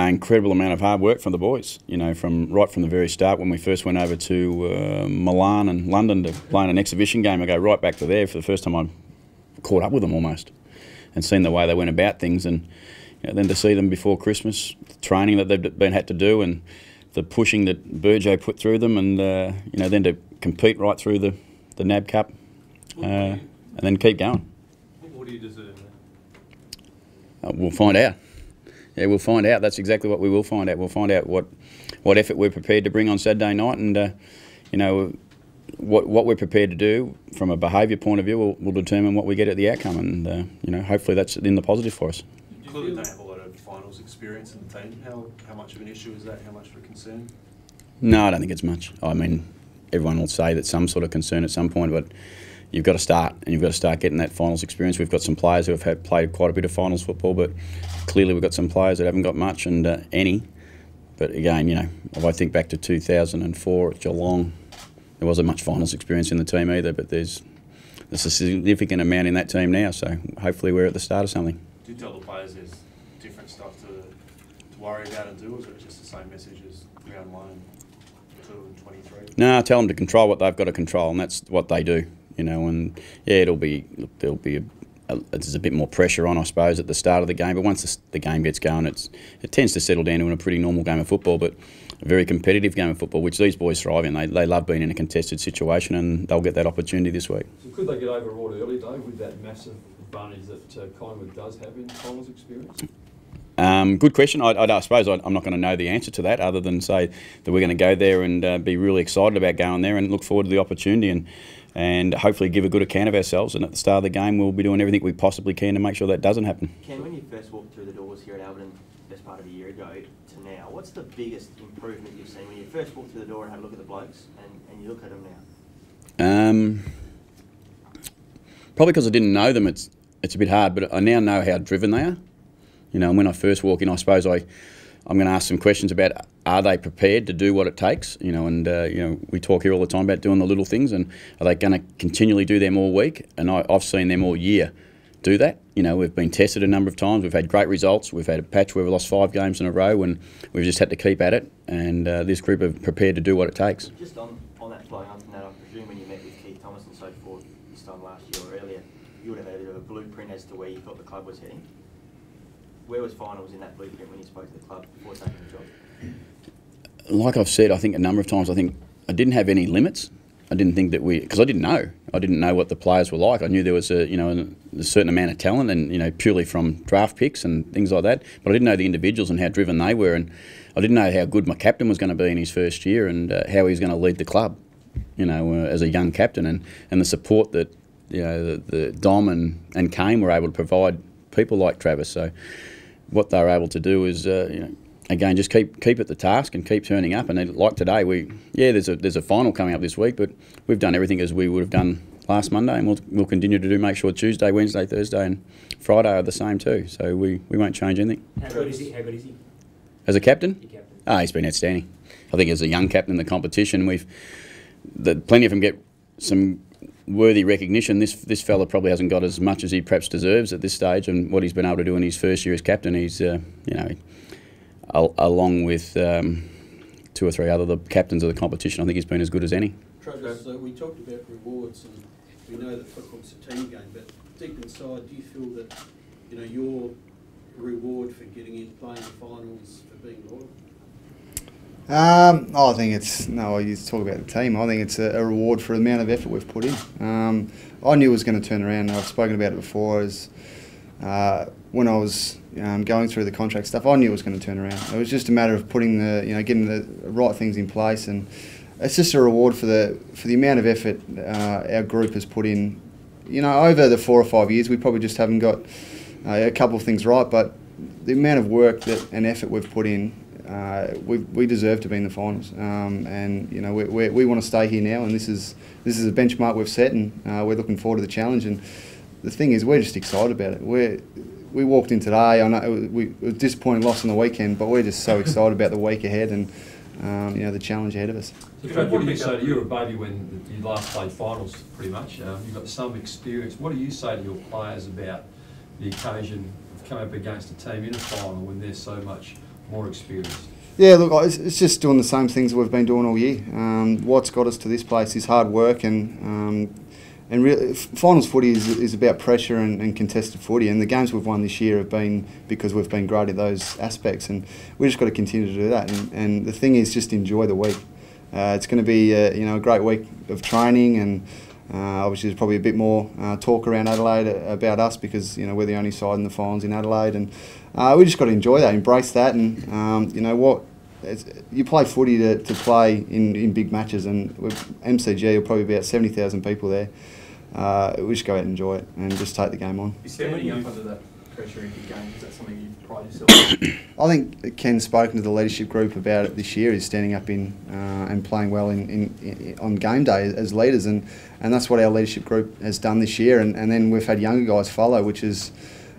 Incredible amount of hard work from the boys, you know, right from the very start when we first went over to Milan and London to play in an exhibition game. I go right back to there for the first time I caught up with them almost and seen the way they went about things, and you know, then to see them before Christmas, the training that they've had to do and the pushing that Burjo put through them, and you know, then to compete right through the NAB Cup and then keep going. What do you deserve? We'll find out. Yeah, we'll find out. That's exactly what we will find out. We'll find out what effort we're prepared to bring on Saturday night, and you know, what we're prepared to do from a behaviour point of view will determine what we get at the outcome, and you know, hopefully that's in the positive for us. You clearly don't have a lot of finals experience in the team. How much of an issue is that? How much of a concern? No, I don't think it's much. I mean, everyone will say that some sort of concern at some point, but you've got to start, and you've got to start getting that finals experience. We've got some players who have played quite a bit of finals football, but clearly we've got some players that haven't got much, and any. But again, you know, if I think back to 2004 at Geelong, there wasn't much finals experience in the team either, but there's a significant amount in that team now, so hopefully we're at the start of something. Do you tell the players there's different stuff to worry about and do, or is it just the same message as round 1 and 2 and 23? No, I tell them to control what they've got to control, and that's what they do. You know, and yeah, there'll be there's a bit more pressure on, I suppose, at the start of the game. But once the game gets going, it tends to settle down to a pretty normal game of football, but a very competitive game of football, which these boys thrive in. They love being in a contested situation, and they'll get that opportunity this week. So could they get overawed early, Dave, with that massive advantage that Collingwood does have in finals experience? Good question. I suppose I'm not going to know the answer to that, other than say that we're going to go there and be really excited about going there and look forward to the opportunity and hopefully give a good account of ourselves. And at the start of the game, we'll be doing everything we possibly can to make sure that doesn't happen. Ken, when you first walked through the doors here at Adelaide, best part of a year ago to now, what's the biggest improvement you've seen when you first walked through the door and had a look at the blokes and you look at them now? Probably because I didn't know them, it's a bit hard, but I now know how driven they are. You know, and when I first walk in, I suppose I'm going to ask some questions about, are they prepared to do what it takes? You know, and you know, we talk here all the time about doing the little things, and are they going to continually do them all week? And I've seen them all year do that. You know, we've been tested a number of times. We've had great results. We've had a patch where we've lost 5 games in a row, and we've just had to keep at it. And this group are prepared to do what it takes. Just on that flowing on from that, I presume when you met with Keith Thomas and so forth this time last year or earlier, you would have had a bit of a blueprint as to where you thought the club was heading. Where was finals in that blueprint when you spoke to the club before taking the job? Like I've said, I think a number of times, I think I didn't have any limits. I didn't think that because I didn't know. I didn't know what the players were like. I knew there was a certain amount of talent, and you know, purely from draft picks and things like that. But I didn't know the individuals and how driven they were, and I didn't know how good my captain was going to be in his first year, and how he was going to lead the club. You know, as a young captain, and the support that the Dom and Kane were able to provide people like Travis. So what they were able to do is, again, just keep at the task and keep turning up. And like today, there's a final coming up this week, but we've done everything as we would have done last Monday, and we'll continue to make sure Tuesday, Wednesday, Thursday, and Friday are the same too. So we won't change anything. How good is he? As a captain? Your captain. He's been outstanding. I think as a young captain in the competition, plenty of them get some worthy recognition. This fella probably hasn't got as much as he perhaps deserves at this stage, and what he's been able to do in his first year as captain, he's along with 2 or 3 other captains of the competition, I think he's been as good as any. Travis, we talked about rewards, and we know that football's a team game, but deep inside, do you feel that your reward for getting in, playing the finals, for being loyal? I think you talk about the team. I think it's a reward for the amount of effort we've put in. I knew it was going to turn around. I've spoken about it before. When I was going through the contract stuff, I knew it was going to turn around. It was just a matter of putting getting the right things in place, and it's just a reward for the amount of effort our group has put in. Over the 4 or 5 years, we probably just haven't got a couple of things right, but the amount of work and effort we've put in. We deserve to be in the finals, and we want to stay here now. And this is a benchmark we've set, and we're looking forward to the challenge. And the thing is, we're just excited about it. We walked in today. I know we were disappointed, lost on the weekend, but we're just so excited about the week ahead and the challenge ahead of us. So what do you say to you, a baby, when you last played finals? Pretty much, you've got some experience. What do you say to your players about the occasion of coming up against a team in a final when there's so much more experienced? Yeah, look, it's just doing the same things we've been doing all year. What's got us to this place is hard work, and really, finals footy is about pressure and contested footy, and the games we've won this year have been because we've been great at those aspects, and we've just got to continue to do that. And the thing is, just enjoy the week. It's going to be a great week of training, and obviously there's probably a bit more talk around Adelaide about us because we're the only side in the finals in Adelaide, and we just got to enjoy that, embrace that, and you play footy to play in big matches, and with MCG will probably be about 70,000 people there. We just go out and enjoy it and just take the game on. You're standing up under that pressure in big games. Is that something you pride yourself on? I think Ken's spoken to the leadership group about it this year. Is standing up in and playing well on game day as leaders, and that's what our leadership group has done this year. And then we've had younger guys follow, which has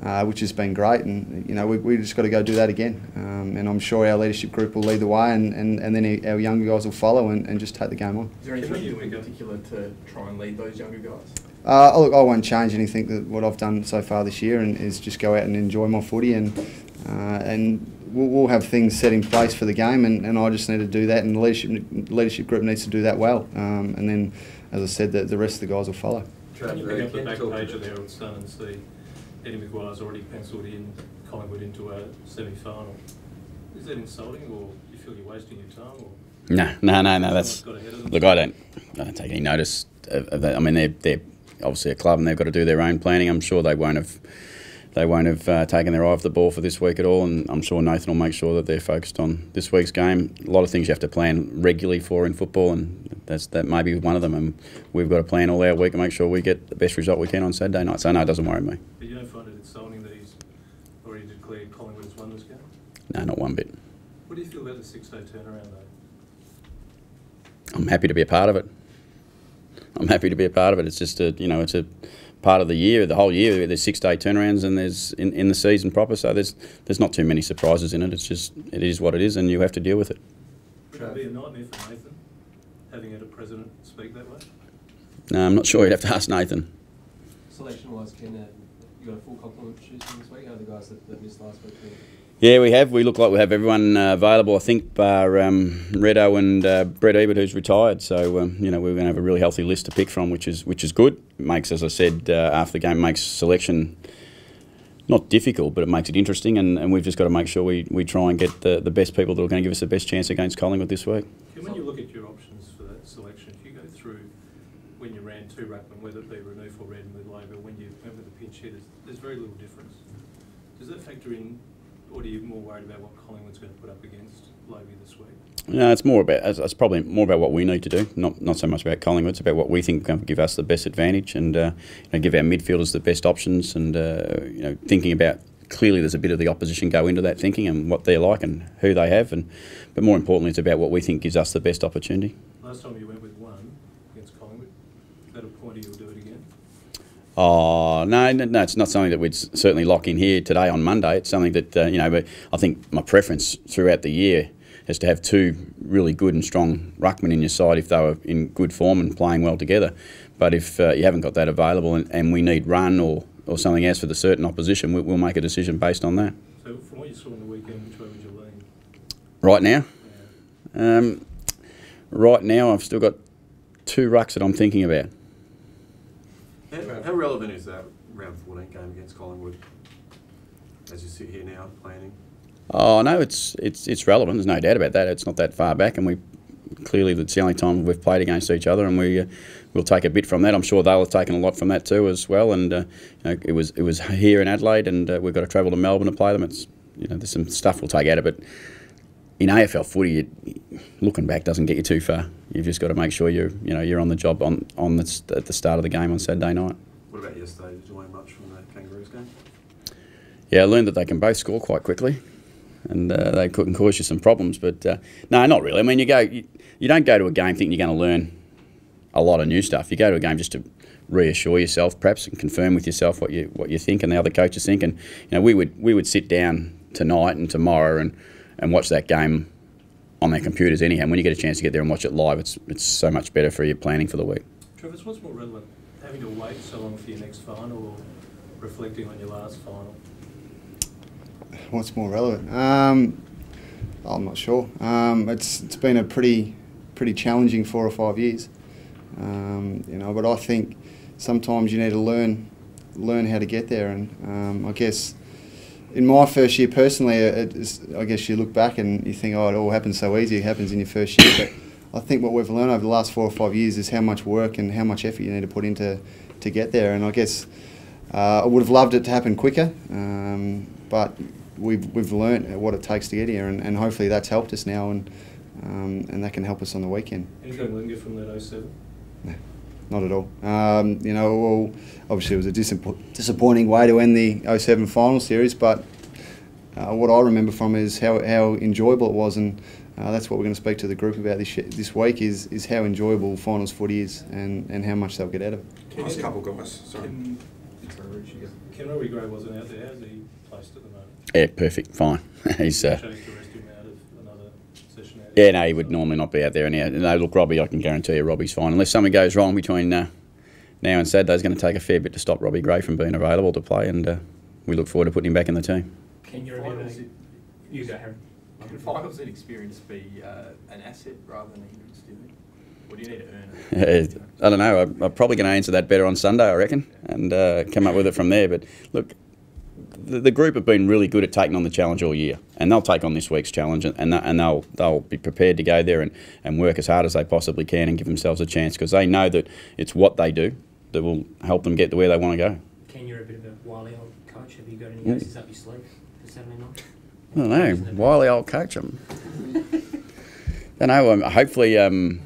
been great. And we just got to go do that again. And I'm sure our leadership group will lead the way, and then our younger guys will follow and just take the game on. Is there anything you do in particular to try and lead those younger guys? Look, I won't change anything that what I've done so far this year, and is just go out and enjoy my footy, and we'll have things set in place for the game, and I just need to do that, and the leadership group needs to do that well, and then, as I said, the rest of the guys will follow. Can you pick up the back page of the Herald Sun and see Eddie McGuire's already penciled in Collingwood into a semi-final? Is that insulting, or do you feel you're wasting your time? Or No. That's look. I don't take any notice of that. I mean, they're obviously a club, and they've got to do their own planning. I'm sure they won't have taken their eye off the ball for this week at all, and I'm sure Nathan will make sure that they're focused on this week's game. A lot of things you have to plan regularly for in football, and that may be one of them. And we've got to plan all our week and make sure we get the best result we can on Saturday night. So no, it doesn't worry me. But you don't find it insulting that he's already declared Collingwood has won this game? No, not one bit. What do you feel about the 6-day turnaround, though? I'm happy to be a part of it. It's just it's a part of the year, the whole year. There's 6-day turnarounds, and there's in the season proper. So there's not too many surprises in it. It is what it is, and you have to deal with it. Would it be a nightmare for Nathan having had a president speak that way? No, I'm not sure. You'd have to ask Nathan. Selection-wise, Ken, you got a full complement of choosing this week? How are the guys that missed last week? Yeah, we have. We look like we have everyone available, I think, bar Redo and Brett Ebert, who's retired. So, we're going to have a really healthy list to pick from, which is good. It makes, as I said, after the game, makes selection not difficult, but it makes it interesting, and we've just got to make sure we try and get the best people that are going to give us the best chance against Collingwood this week. When you look at your options for that selection, if you go through when you ran two ruckman, whether it be Renouf or Redden with Logan, when you went with the pinch hitters, there's very little difference. Does that factor in, or are you more worried about what Collingwood's going to put up against Logie this week? No, it's probably more about what we need to do, not so much about Collingwood. It's about what we think can give us the best advantage, and give our midfielders the best options, and thinking about, clearly there's a bit of the opposition go into that thinking and what they're like and who they have, but more importantly, it's about what we think gives us the best opportunity. Last time you went with one against Collingwood, at a point you'll do it again? Oh, no, it's not something that we'd certainly lock in here today on Monday. It's something that, but I think my preference throughout the year is to have two really good and strong ruckmen in your side if they were in good form and playing well together. But if you haven't got that available and we need run or something else for the certain opposition, we'll make a decision based on that. So from what you saw in the weekend, which way would you lean? Right now? Yeah. Right now I've still got two rucks that I'm thinking about. How relevant is that round 14 game against Collingwood as you sit here now planning? Oh no, it's relevant. There's no doubt about that. It's not that far back, and it's the only time we've played against each other, and we'll take a bit from that. I'm sure they'll have taken a lot from that too as well. And it was here in Adelaide, and we've got to travel to Melbourne to play them. It's there's some stuff we'll take out of it. In AFL footy, looking back doesn't get you too far. You've just got to make sure you're on the job at the start of the game on Saturday night. What about yesterday? Did you learn much from the Kangaroos game? Yeah, I learned that they can both score quite quickly, and they can cause you some problems. But no, not really. I mean, you don't go to a game thinking you're going to learn a lot of new stuff. You go to a game just to reassure yourself, perhaps, and confirm with yourself what you think and the other coaches think. And we would sit down tonight and tomorrow and watch that game on their computers anyhow. When you get a chance to get there and watch it live, it's so much better for your planning for the week. Travis, what's more relevant, having to wait so long for your next final or reflecting on your last final? What's more relevant? I'm not sure. It's been a pretty challenging 4 or 5 years. You know, but I think sometimes you need to learn how to get there, and I guess in my first year personally, I guess you look back and you think, oh, it all happens so easy. It happens in your first year, but I think what we've learned over the last 4 or 5 years is how much work and how much effort you need to put into to get there. And I guess I would have loved it to happen quicker, but we've learnt what it takes to get here, and hopefully that's helped us now, and that can help us on the weekend. Anything linger from that 07? No, not at all. You know, well, obviously it was a disappointing way to end the 07 Finals Series, but what I remember from it is how enjoyable it was, and that's what we're going to speak to the group about this week is how enjoyable finals footy is, and how much they'll get out of it. Last couple guys, sorry. Ken Robbie Gray wasn't out there. How's he placed at the moment? Yeah, perfect, fine. He's. Chose to rest him out of another session. Yeah, no, he would normally not be out there anyhow. No, look, Robbie, I can guarantee you, Robbie's fine. Unless something goes wrong between now and Saturday, it's going to take a fair bit to stop Robbie Gray from being available to play, and we look forward to putting him back in the team. Can you go, Harry? Can finals and experience be an asset rather than a hindrance, do you think? Or do you need to earn it? I don't know. I'm probably going to answer that better on Sunday, I reckon, and come up with it from there. But look, the group have been really good at taking on the challenge all year, and they'll take on this week's challenge, and they'll be prepared to go there and work as hard as they possibly can and give themselves a chance, because they know that it's what they do that will help them get to where they want to go. Ken, you're a bit of a wily old coach. Have you got any aces up your sleeve for Saturday night? I don't know. Wily old coach. I don't know. Hopefully, I'm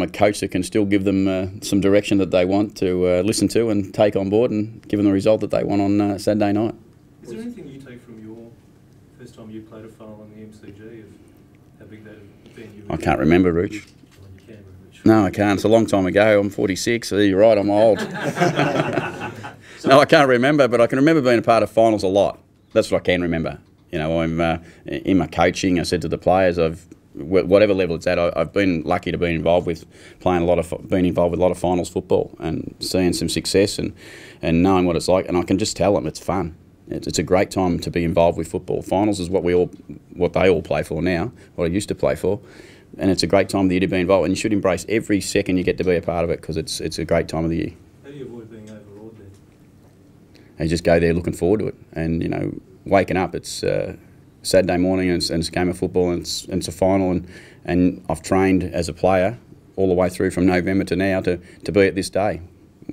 a coach that can still give them some direction that they want to listen to and take on board, and give them the result that they want on Saturday night. Is there anything you take from your first time you played a final in the MCG of how big that had been? I can't remember, Rooch. Well, you can remember. No, I can't. It's a long time ago. I'm 46. So you're right. I'm old. No, I can't remember, but I can remember being a part of finals a lot. That's what I can remember. You know, I'm in my coaching. I said to the players, whatever level it's at, I've been lucky to be involved with being involved with a lot of finals football and seeing some success and knowing what it's like. And I can just tell them it's fun. It's a great time to be involved with football. Finals is what they all play for now, what I used to play for, and it's a great time of the year to be involved. And you should embrace every second you get to be a part of it, because it's a great time of the year. How do you avoid being overawed then? You just go there looking forward to it, and you know, waking up, it's Saturday morning, and it's a game of football, and it's a final, and I've trained as a player all the way through from November to now to be at this day.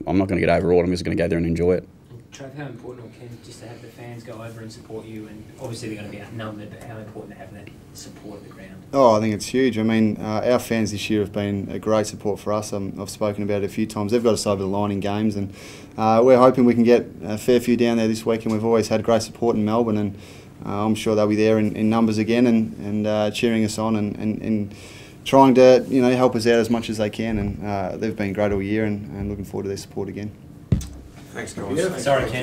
I'm not going to get overawed. I'm just going to go there and enjoy it. Trav, how important, or Ken, just to have the fans go over and support you? And obviously they're going to be outnumbered, but how important to have that support at the ground? Oh, I think it's huge. I mean, our fans this year have been a great support for us. I've spoken about it a few times. They've got us over the line in games, and we're hoping we can get a fair few down there this week. And we've always had great support in Melbourne, and I'm sure they'll be there in numbers again, and cheering us on and trying to help us out as much as they can. And they've been great all year, and looking forward to their support again. Thanks, guys. Sorry, Ken.